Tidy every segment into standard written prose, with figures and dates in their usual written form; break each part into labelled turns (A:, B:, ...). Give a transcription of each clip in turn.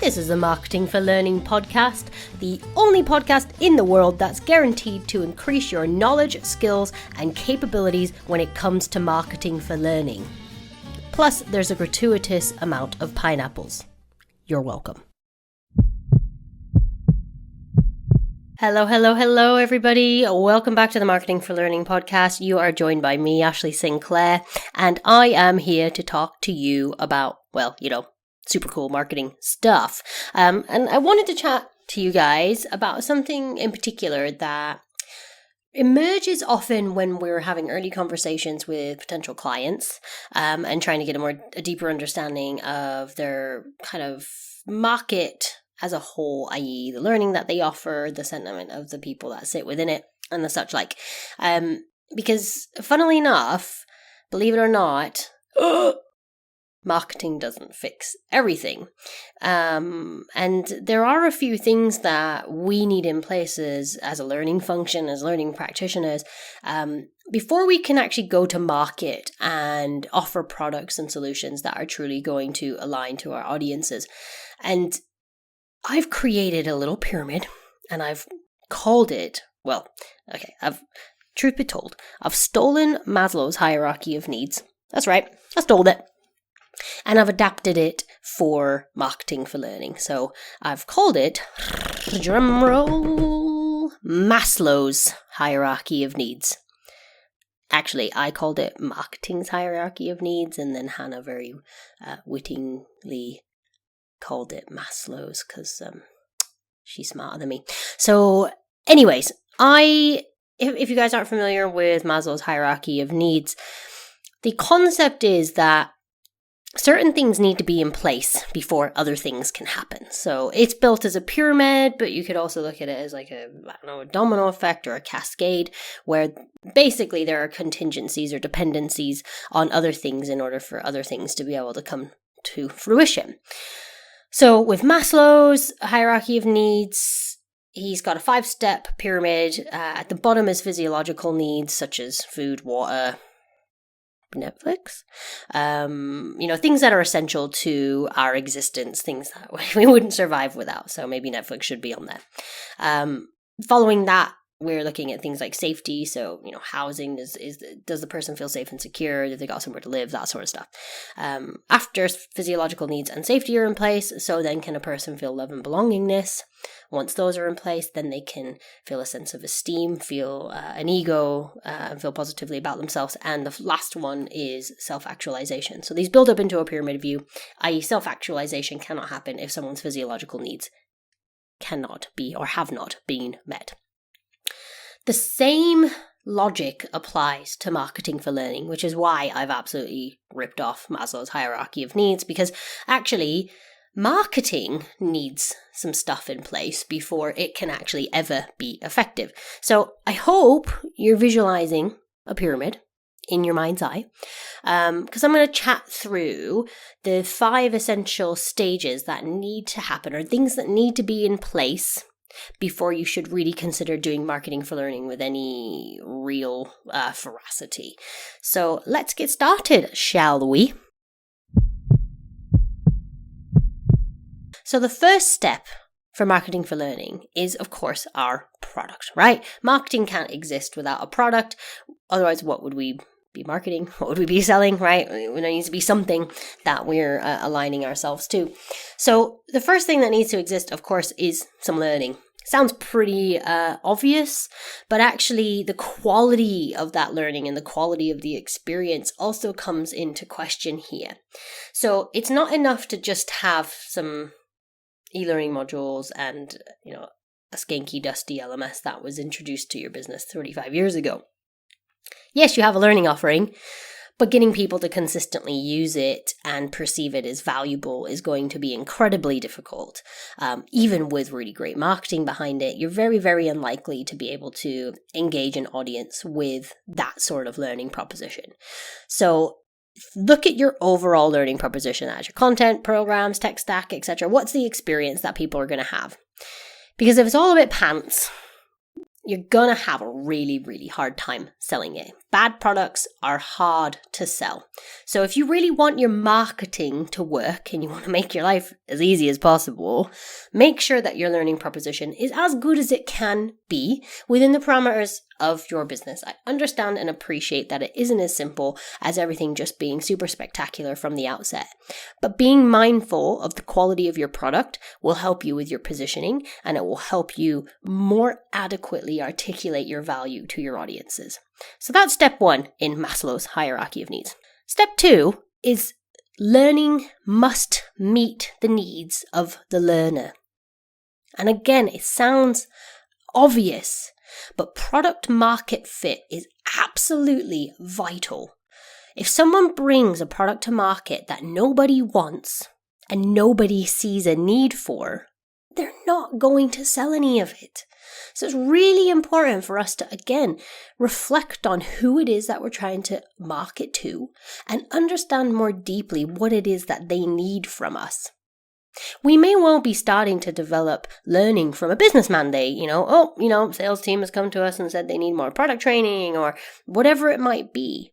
A: This is the Marketing for Learning podcast, the only podcast in the world that's guaranteed to increase your knowledge, skills, and capabilities when it comes to marketing for learning. Plus, there's a gratuitous amount of pineapples. You're welcome. Hello, everybody. Welcome back to the Marketing for Learning podcast. You are joined by me, Ashley Sinclair, and I am here to talk to you about, super cool marketing stuff. And I wanted to chat to you guys about something in particular that emerges often when we're having early conversations with potential clients and trying to get a deeper understanding of their kind of market as a whole, i.e. the learning that they offer, the sentiment of the people that sit within it, and the such like. Because funnily enough, believe it or not, marketing doesn't fix everything. And there are a few things that we need in place as a learning function, as learning practitioners, before we can actually go to market and offer products and solutions that are truly going to align to our audiences. And I've created a little pyramid and I've called it, truth be told, I've stolen Maslow's hierarchy of needs. That's right, I stole it. And I've adapted it for marketing for learning. So I've called it, drumroll, Maslow's hierarchy of needs. Actually, I called it marketing's hierarchy of needs, and then Hannah very wittingly called it Maslow's because she's smarter than me. So anyways, if you guys aren't familiar with Maslow's hierarchy of needs, the concept is that certain things need to be in place before other things can happen. So it's built as a pyramid, but you could also look at it as like a domino effect or a cascade, where basically there are contingencies or dependencies on other things in order for other things to be able to come to fruition. So with Maslow's hierarchy of needs, he's got a 5-step pyramid. At the bottom is physiological needs such as food, water, Netflix, things that are essential to our existence, things that we wouldn't survive without. So maybe Netflix should be on there. Following that, we're looking at things like safety. So, housing does the person feel safe and secure? Do they got somewhere to live? That sort of stuff. After physiological needs and safety are in place, so then can a person feel love and belongingness? Once those are in place, then they can feel a sense of esteem, feel an ego, and feel positively about themselves. And the last one is self-actualization. So these build up into a pyramid view, i.e. self-actualization cannot happen if someone's physiological needs cannot be or have not been met. The same logic applies to marketing for learning, which is why I've absolutely ripped off Maslow's hierarchy of needs, because actually marketing needs some stuff in place before it can actually ever be effective. So I hope you're visualizing a pyramid in your mind's eye, because I'm going to chat through the 5 essential stages that need to happen, or things that need to be in place before you should really consider doing marketing for learning with any real veracity. So let's get started, shall we? So the first step for marketing for learning is, of course, our product, right? Marketing can't exist without a product. Otherwise, what would we be marketing? What would we be selling, right? There needs to be something that we're aligning ourselves to. So the first thing that needs to exist, of course, is some learning. Sounds pretty obvious, but actually the quality of that learning and the quality of the experience also comes into question here. So it's not enough to just have some e-learning modules and, a skanky, dusty LMS that was introduced to your business 35 years ago. Yes, you have a learning offering, but getting people to consistently use it and perceive it as valuable is going to be incredibly difficult. Even with really great marketing behind it, you're very, very unlikely to be able to engage an audience with that sort of learning proposition. So look at your overall learning proposition as your content, programs, tech stack, etc. What's the experience that people are going to have? Because if it's all a bit pants, you're going to have a really, really hard time selling it. Bad products are hard to sell. So if you really want your marketing to work and you want to make your life as easy as possible, make sure that your learning proposition is as good as it can be within the parameters of your business. I understand and appreciate that it isn't as simple as everything just being super spectacular from the outset. But being mindful of the quality of your product will help you with your positioning, and it will help you more adequately articulate your value to your audiences. So that's step 1 in Maslow's hierarchy of needs. Step 2 is learning must meet the needs of the learner. And again, it sounds obvious, but product market fit is absolutely vital. If someone brings a product to market that nobody wants and nobody sees a need for, they're not going to sell any of it. So it's really important for us to, again, reflect on who it is that we're trying to market to and understand more deeply what it is that they need from us. We may well be starting to develop learning from a business mandate, sales team has come to us and said they need more product training or whatever it might be.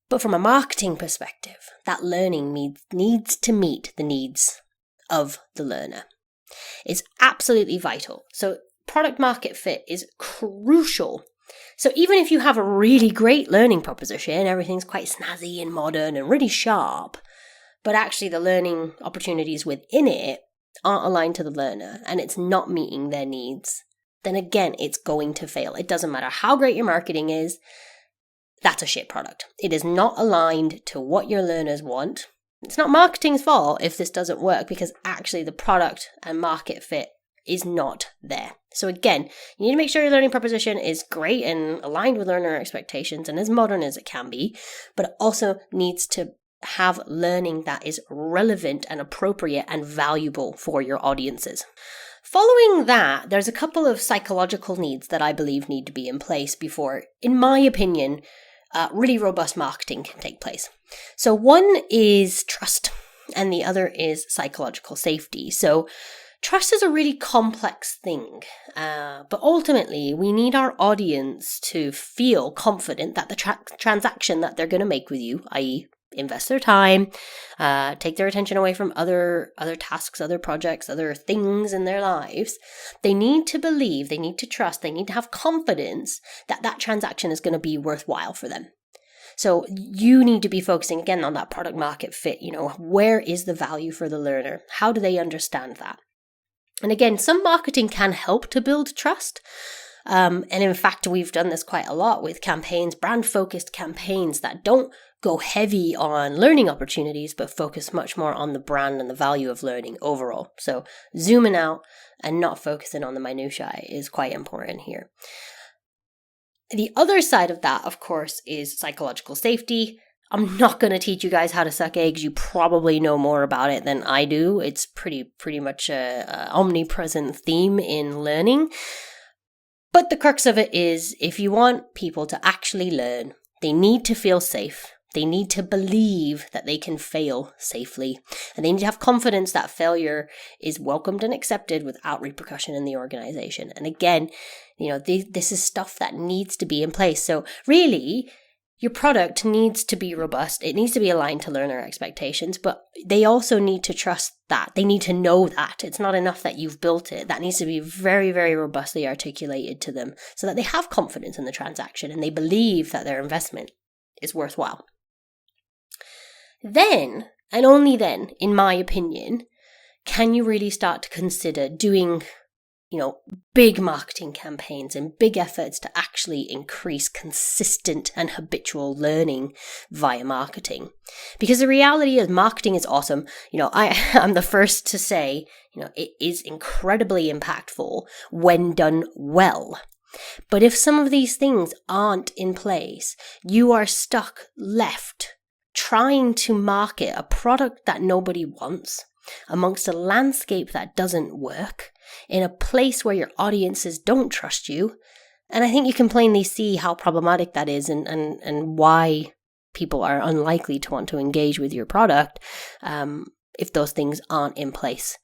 A: But from a marketing perspective, that learning needs to meet the needs of the learner. It's absolutely vital. So product market fit is crucial. So even if you have a really great learning proposition, everything's quite snazzy and modern and really sharp, but actually the learning opportunities within it aren't aligned to the learner and it's not meeting their needs, then again, it's going to fail. It doesn't matter how great your marketing is, that's a shit product. It is not aligned to what your learners want. It's not marketing's fault if this doesn't work because actually the product and market fit is not there. So again, you need to make sure your learning proposition is great and aligned with learner expectations and as modern as it can be, but it also needs to have learning that is relevant and appropriate and valuable for your audiences. Following that, there's a couple of psychological needs that I believe need to be in place before, in my opinion, really robust marketing can take place. So one is trust and the other is psychological safety. So trust is a really complex thing, but ultimately we need our audience to feel confident that the transaction that they're going to make with you, i.e. invest their time, take their attention away from other tasks, other projects, other things in their lives. They need to believe, they need to trust, they need to have confidence that that transaction is going to be worthwhile for them. So you need to be focusing again on that product market fit. Where is the value for the learner? How do they understand that? And again, some marketing can help to build trust. And in fact, we've done this quite a lot with campaigns, brand-focused campaigns that don't go heavy on learning opportunities, but focus much more on the brand and the value of learning overall. So zooming out and not focusing on the minutiae is quite important here. The other side of that, of course, is psychological safety. I'm not going to teach you guys how to suck eggs. You probably know more about it than I do. It's pretty much a omnipresent theme in learning. But the crux of it is, if you want people to actually learn, they need to feel safe. They need to believe that they can fail safely. And they need to have confidence that failure is welcomed and accepted without repercussion in the organization. And again, this is stuff that needs to be in place. So really, your product needs to be robust. It needs to be aligned to learner expectations, but they also need to trust that. They need to know that. It's not enough that you've built it. That needs to be very, very robustly articulated to them so that they have confidence in the transaction and they believe that their investment is worthwhile. Then, and only then, in my opinion, can you really start to consider doing big marketing campaigns and big efforts to actually increase consistent and habitual learning via marketing. Because the reality is marketing is awesome. I'm the first to say, it is incredibly impactful when done well. But if some of these things aren't in place, you are left trying to market a product that nobody wants amongst a landscape that doesn't work, in a place where your audiences don't trust you. And I think you can plainly see how problematic that is and why people are unlikely to want to engage with your product if those things aren't in place.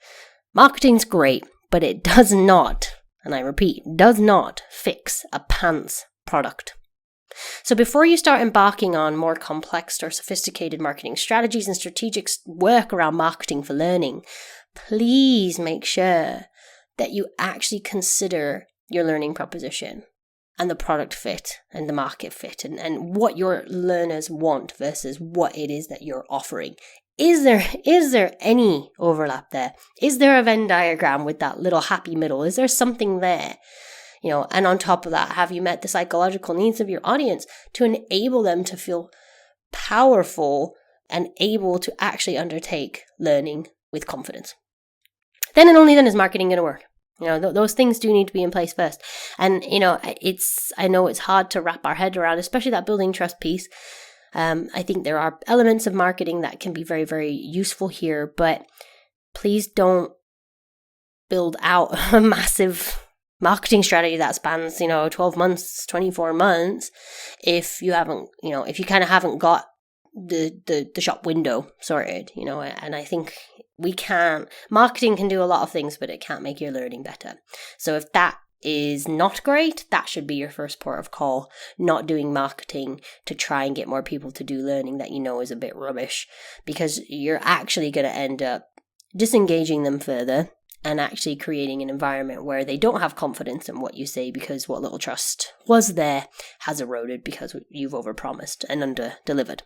A: Marketing's great, but it does not and I repeat, does not fix a pants product. So before you start embarking on more complex or sophisticated marketing strategies and strategic work around marketing for learning, please make sure that you actually consider your learning proposition and the product fit and the market fit and what your learners want versus what it is that you're offering. Is there any overlap there? Is there a Venn diagram with that little happy middle? Is there something there? And on top of that, have you met the psychological needs of your audience to enable them to feel powerful and able to actually undertake learning with confidence? Then and only then is marketing going to work. Those things do need to be in place first. And, I know it's hard to wrap our head around, especially that building trust piece. I think there are elements of marketing that can be very, very useful here, but please don't build out a massive marketing strategy that spans, 12 months, 24 months, if you haven't, if you kind of haven't got the shop window sorted, and I think marketing can do a lot of things, but it can't make your learning better. So if that is not great, that should be your first port of call, not doing marketing to try and get more people to do learning that is a bit rubbish, because you're actually going to end up disengaging them further and actually creating an environment where they don't have confidence in what you say because what little trust was there has eroded because you've overpromised and under-delivered.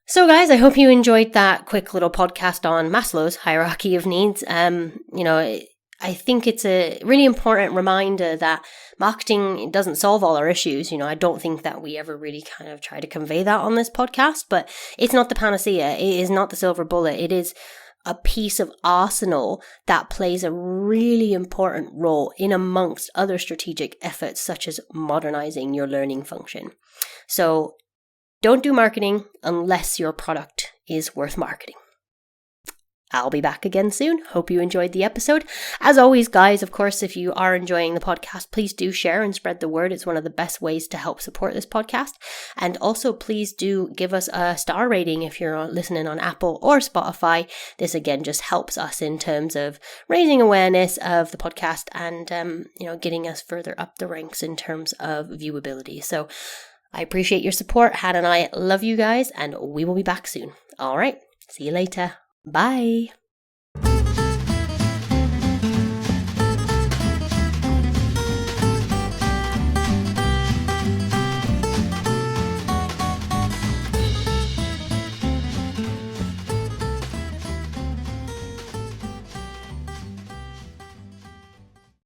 A: So guys, I hope you enjoyed that quick little podcast on Maslow's hierarchy of needs. I think it's a really important reminder that marketing doesn't solve all our issues. I don't think that we ever really kind of try to convey that on this podcast, but it's not the panacea. It is not the silver bullet. It is a piece of arsenal that plays a really important role in amongst other strategic efforts, such as modernizing your learning function. So don't do marketing unless your product is worth marketing. I'll be back again soon. Hope you enjoyed the episode. As always, guys, of course, if you are enjoying the podcast, please do share and spread the word. It's one of the best ways to help support this podcast. And also, please do give us a star rating if you're listening on Apple or Spotify. This, again, just helps us in terms of raising awareness of the podcast and, getting us further up the ranks in terms of viewability. So I appreciate your support. Hannah and I love you guys, and we will be back soon. All right. See you later. Bye.